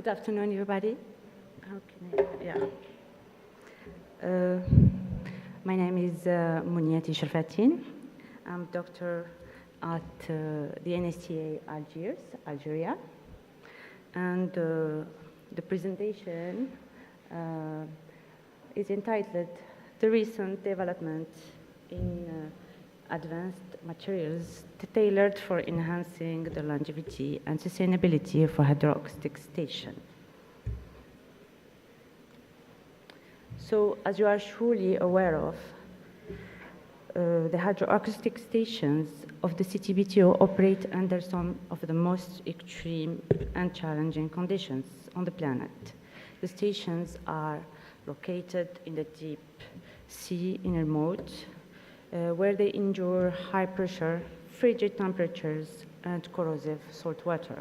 Good afternoon, everybody. My name is Mounia Ch2. I'm doctor at the NSTA Algeria. And the presentation is entitled The Recent Developments in Advanced Materials Tailored for Enhancing the Longevity and Sustainability for Hydroacoustic Station. So, as you are surely aware of, the hydroacoustic stations of the CTBTO operate under some of the most extreme and challenging conditions on the planet. The stations are located in the deep sea inner mode, where they endure high pressure, frigid temperatures, and corrosive salt water.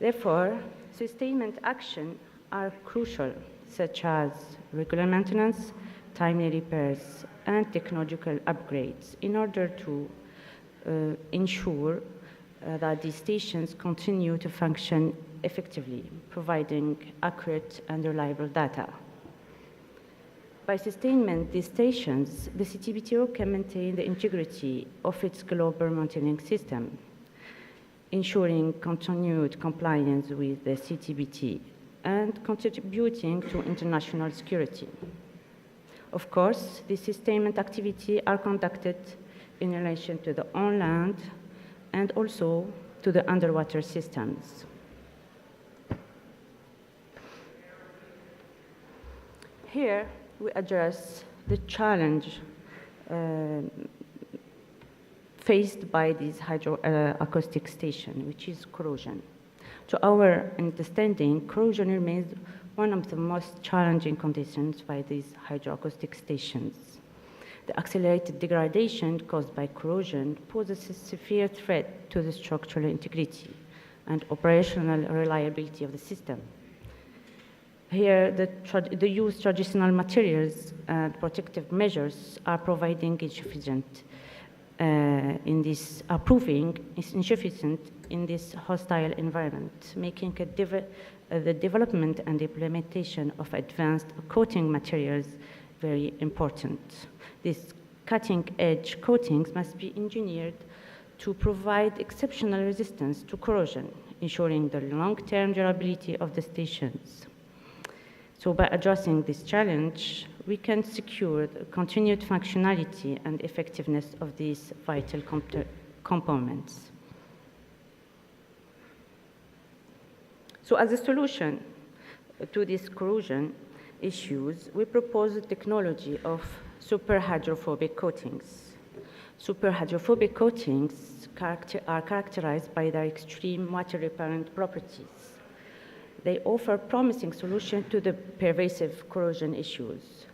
Therefore, sustainment actions are crucial, such as regular maintenance, timely repairs, and technological upgrades in order to ensure that these stations continue to function effectively, providing accurate and reliable data. By sustainment these stations, the CTBTO can maintain the integrity of its global monitoring system, ensuring continued compliance with the CTBT and contributing to international security. Of course, these sustainment activities are conducted in relation to the on-land and also to the underwater systems. Here, we address the challenge faced by these hydroacoustic stations, which is corrosion. To our understanding, corrosion remains one of the most challenging conditions by these hydroacoustic stations. The accelerated degradation caused by corrosion poses a severe threat to the structural integrity and operational reliability of the system. Here, the used traditional materials and protective measures are proving insufficient in this hostile environment, making the development and implementation of advanced coating materials very important. These cutting-edge coatings must be engineered to provide exceptional resistance to corrosion, ensuring the long-term durability of the stations. So by addressing this challenge, we can secure the continued functionality and effectiveness of these vital components. So as a solution to these corrosion issues, we propose the technology of superhydrophobic coatings. Superhydrophobic coatings are characterized by their extreme water-repellent properties. They offer promising solutions to the pervasive corrosion issues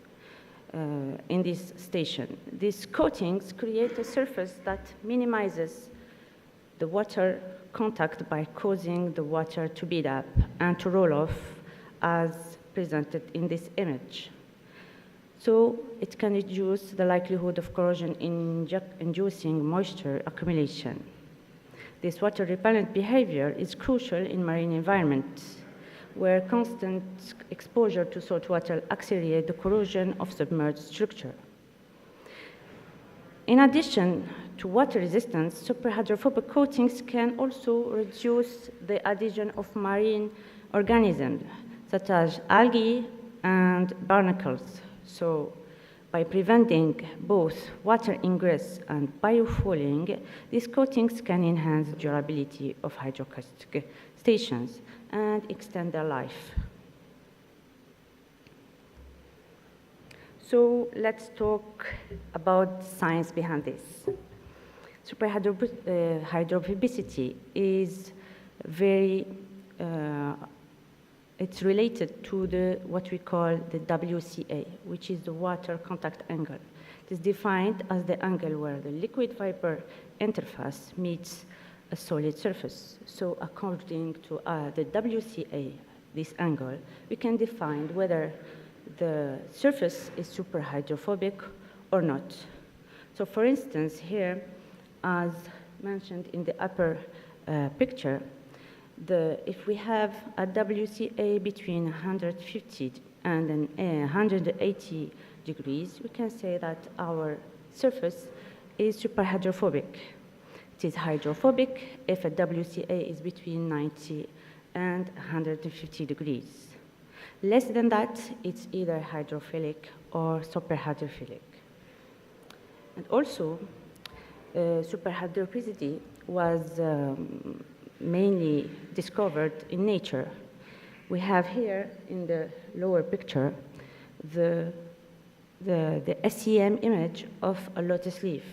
in this station. These coatings create a surface that minimizes the water contact by causing the water to build up and to roll off as presented in this image. So it can reduce the likelihood of corrosion inducing moisture accumulation. This water repellent behavior is crucial in marine environments, where constant exposure to salt water accelerates the corrosion of submerged structure. In addition to water resistance, superhydrophobic coatings can also reduce the adhesion of marine organisms, such as algae and barnacles. So, by preventing both water ingress and biofouling, these coatings can enhance the durability of hydroacoustic stations and extend their life. So let's talk about the science behind this. Superhydrophobicity is it's related to what we call the WCA, which is the water contact angle. It is defined as the angle where the liquid vapor interface meets a solid surface. So according to the WCA, this angle, we can define whether the surface is superhydrophobic or not. So for instance, here, as mentioned in the upper picture, If we have a WCA between 150 and 180 degrees, we can say that our surface is superhydrophobic. It is hydrophobic if a WCA is between 90 and 150 degrees. Less than that, it's either hydrophilic or superhydrophilic. And also, superhydrophobicity was mainly discovered in nature. We have here in the lower picture the SEM image of a lotus leaf,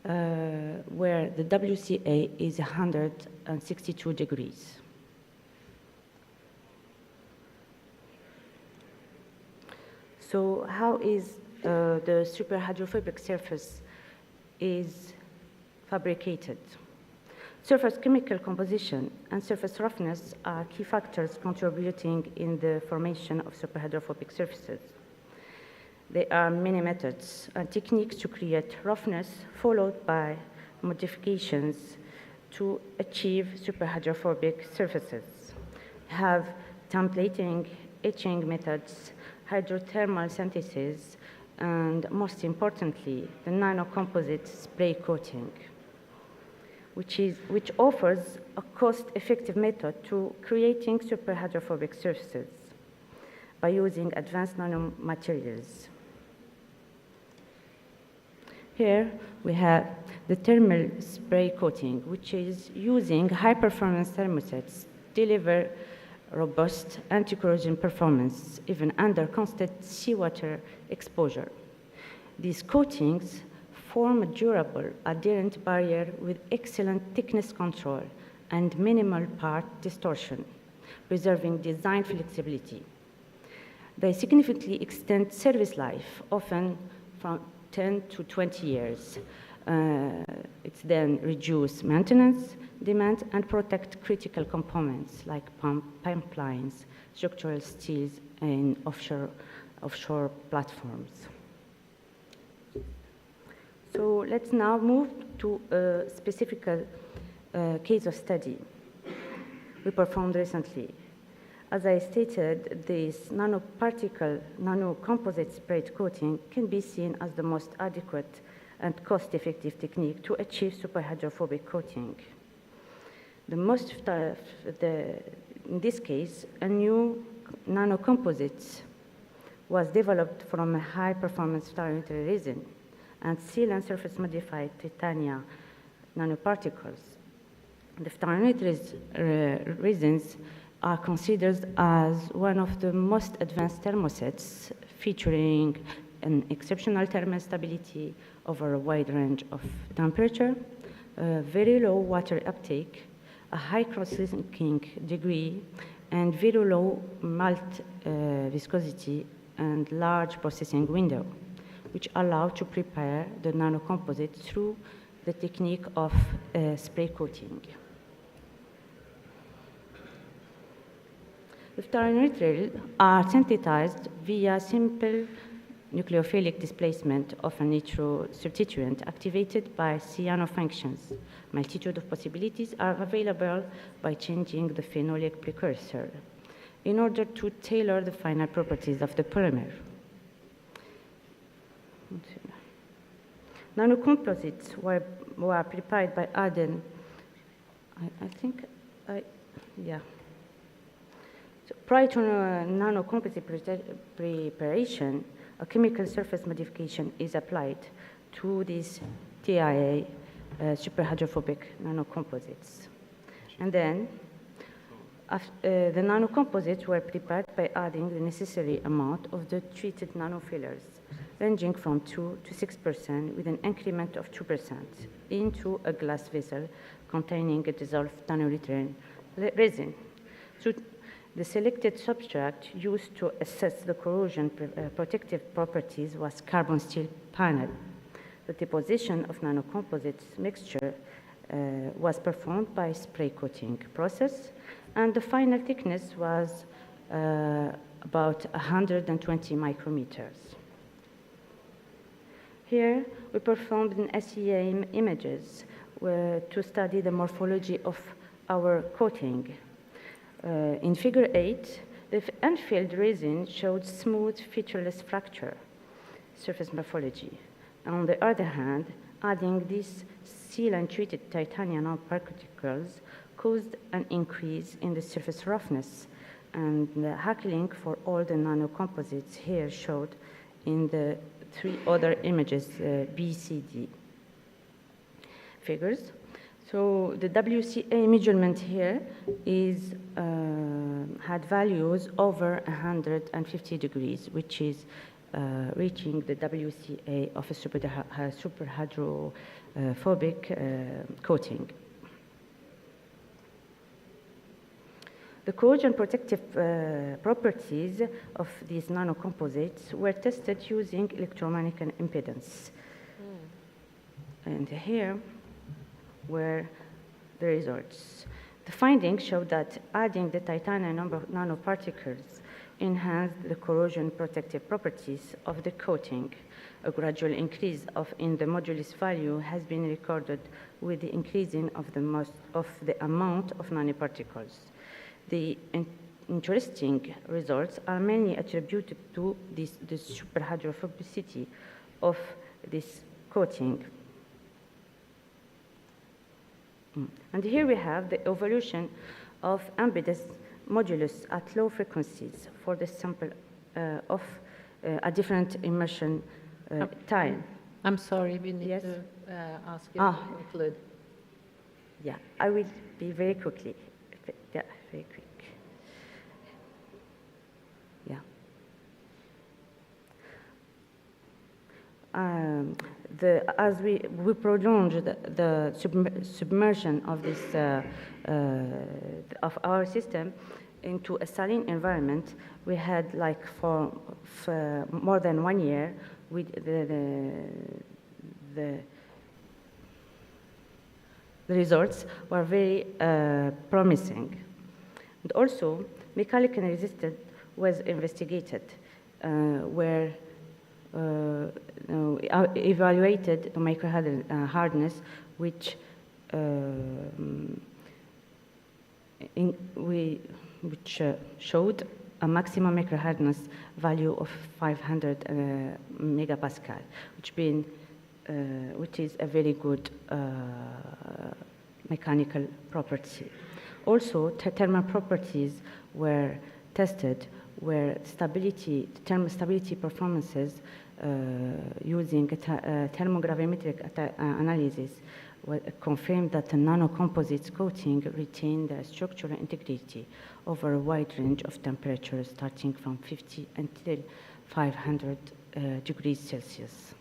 where the WCA is 162 degrees. So how is the superhydrophobic surface is fabricated? Surface chemical composition and surface roughness are key factors contributing in the formation of superhydrophobic surfaces. There are many methods and techniques to create roughness, followed by modifications to achieve superhydrophobic surfaces. We have templating, etching methods, hydrothermal synthesis, and most importantly, the nanocomposite spray coating, which offers a cost-effective method to creating superhydrophobic surfaces by using advanced nanomaterials. Here we have the thermal spray coating, which is using high-performance thermosets to deliver robust anti-corrosion performance, even under constant seawater exposure. These coatings form a durable, adherent barrier with excellent thickness control and minimal part distortion, preserving design flexibility. They significantly extend service life, often from 10 to 20 years. It's then reduce maintenance demand and protect critical components like pipelines, structural steels, and offshore platforms. So let's now move to a specific case of study we performed recently. As I stated, this nanocomposite spray coating can be seen as the most adequate and cost-effective technique to achieve superhydrophobic coating. In this case, a new nanocomposite was developed from a high-performance phthionate resin and seal and surface modified titanium nanoparticles. The phthionate resins are considered as one of the most advanced thermosets, featuring an exceptional thermal stability over a wide range of temperature, very low water uptake, a high cross-linking degree, and very low melt viscosity and large processing window, which allow to prepare the nanocomposite through the technique of spray coating. The phthionate are synthesized via simple nucleophilic displacement of a nitro substituent activated by cyano functions. Multitude of possibilities are available by changing the phenolic precursor in order to tailor the final properties of the polymer. Nanocomposites were prepared by adding, So prior to nanocomposite preparation, a chemical surface modification is applied to these TIA superhydrophobic nanocomposites. And then the nanocomposites were prepared by adding the necessary amount of the treated nanofillers, ranging from 2 to 6% with an increment of 2% into a glass vessel containing a dissolved phthalate resin. So the selected substrate used to assess the corrosion protective properties was carbon steel panel. The deposition of nanocomposites mixture was performed by spray coating process, and the final thickness was about 120 micrometers. Here, we performed an SEM images to study the morphology of our coating. In figure 8, the unfilled resin showed smooth, featureless fracture surface morphology. On the other hand, adding these sealant-treated titanium nanoparticles caused an increase in the surface roughness, and the hackling for all the nanocomposites here showed in the 3 other images, B, C, D figures. So the WCA measurement here is had values over 150 degrees, which is reaching the WCA of a super hydrophobic coating. The corrosion protective properties of these nanocomposites were tested using electromagnetic impedance. And here were the results. The findings showed that adding the titanium nanoparticles enhanced the corrosion protective properties of the coating. A gradual increase in the modulus value has been recorded with the increasing of the amount of nanoparticles. The interesting results are mainly attributed to the superhydrophobicity of this coating. And here we have the evolution of impedance modulus at low frequencies for the sample of a different immersion time. I'm sorry, we need to ask you to conclude. Yeah, I will be very quickly. Yeah, very quick. Yeah. As we prolonged the submersion of this of our system into a saline environment, we had like for more than 1 year with the results were very promising. And also, mechanical resistance was investigated, where evaluated the micro hardness, which showed a maximum micro hardness value of 500 megapascal, which is a very good mechanical property. Also, thermal properties were tested, where thermal stability performances using thermogravimetric analysis confirmed that the nanocomposites coating retained the structural integrity over a wide range of temperatures starting from 50 until 500 degrees Celsius.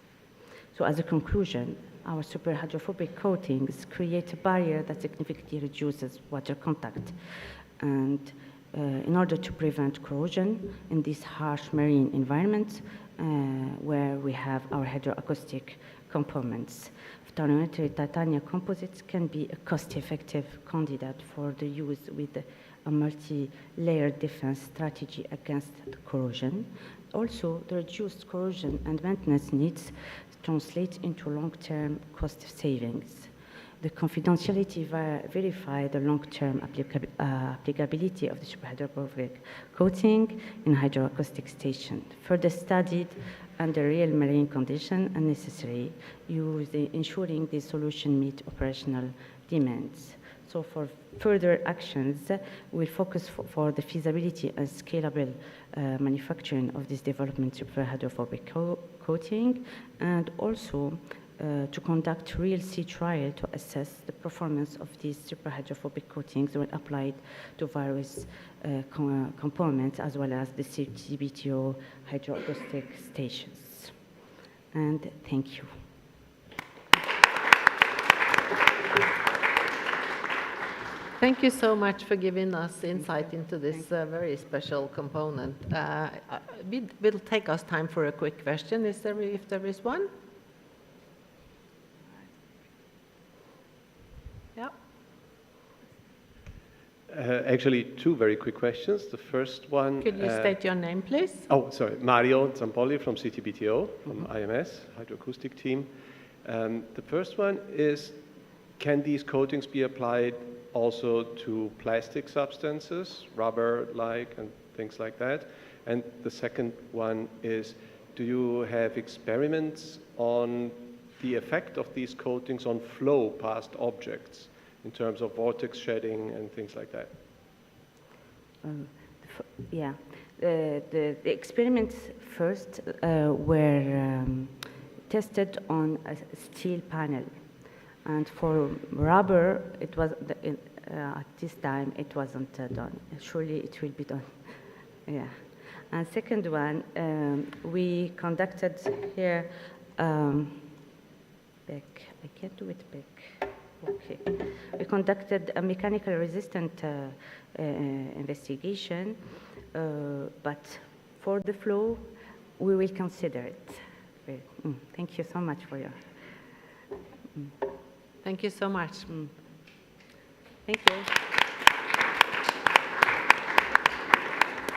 So as a conclusion, our superhydrophobic coatings create a barrier that significantly reduces water contact. And in order to prevent corrosion in these harsh marine environments where we have our hydroacoustic components, phthalate titanium composites can be a cost-effective candidate for the use with a multi-layered defense strategy against corrosion. Also, the reduced corrosion and maintenance needs translate into long-term cost savings. The confidentiality verify the long-term applicability of the superhydrophobic coating in hydroacoustic station, further studied under real marine conditions and necessary, ensuring the solution meet operational demands. So for further actions, we'll focus for the feasibility and scalable manufacturing of this development superhydrophobic coating, and also to conduct real sea trial to assess the performance of these superhydrophobic coatings when applied to various components, as well as the CTBTO hydroacoustic stations. And thank you. Thank you so much for giving us insight into this very special component. It will take us time for a quick question, if there is one. Yeah. Actually, 2 very quick questions. The first one... Could you state your name, please? Oh, sorry. Mario Zampolli from CTBTO, from IMS, hydroacoustic team. The first one is, can these coatings be applied also to plastic substances, rubber-like and things like that? And the second one is, do you have experiments on the effect of these coatings on flow past objects in terms of vortex shedding and things like that? Yeah, the experiments first were tested on a steel panel, and for rubber, it was at this time it wasn't done. Surely it will be done. Yeah, and second one, we conducted here. Back. I can't do it back. Okay. We conducted a mechanical resistant investigation, but for the flow, we will consider it. Thank you so much for your. Thank you so much. Thank you.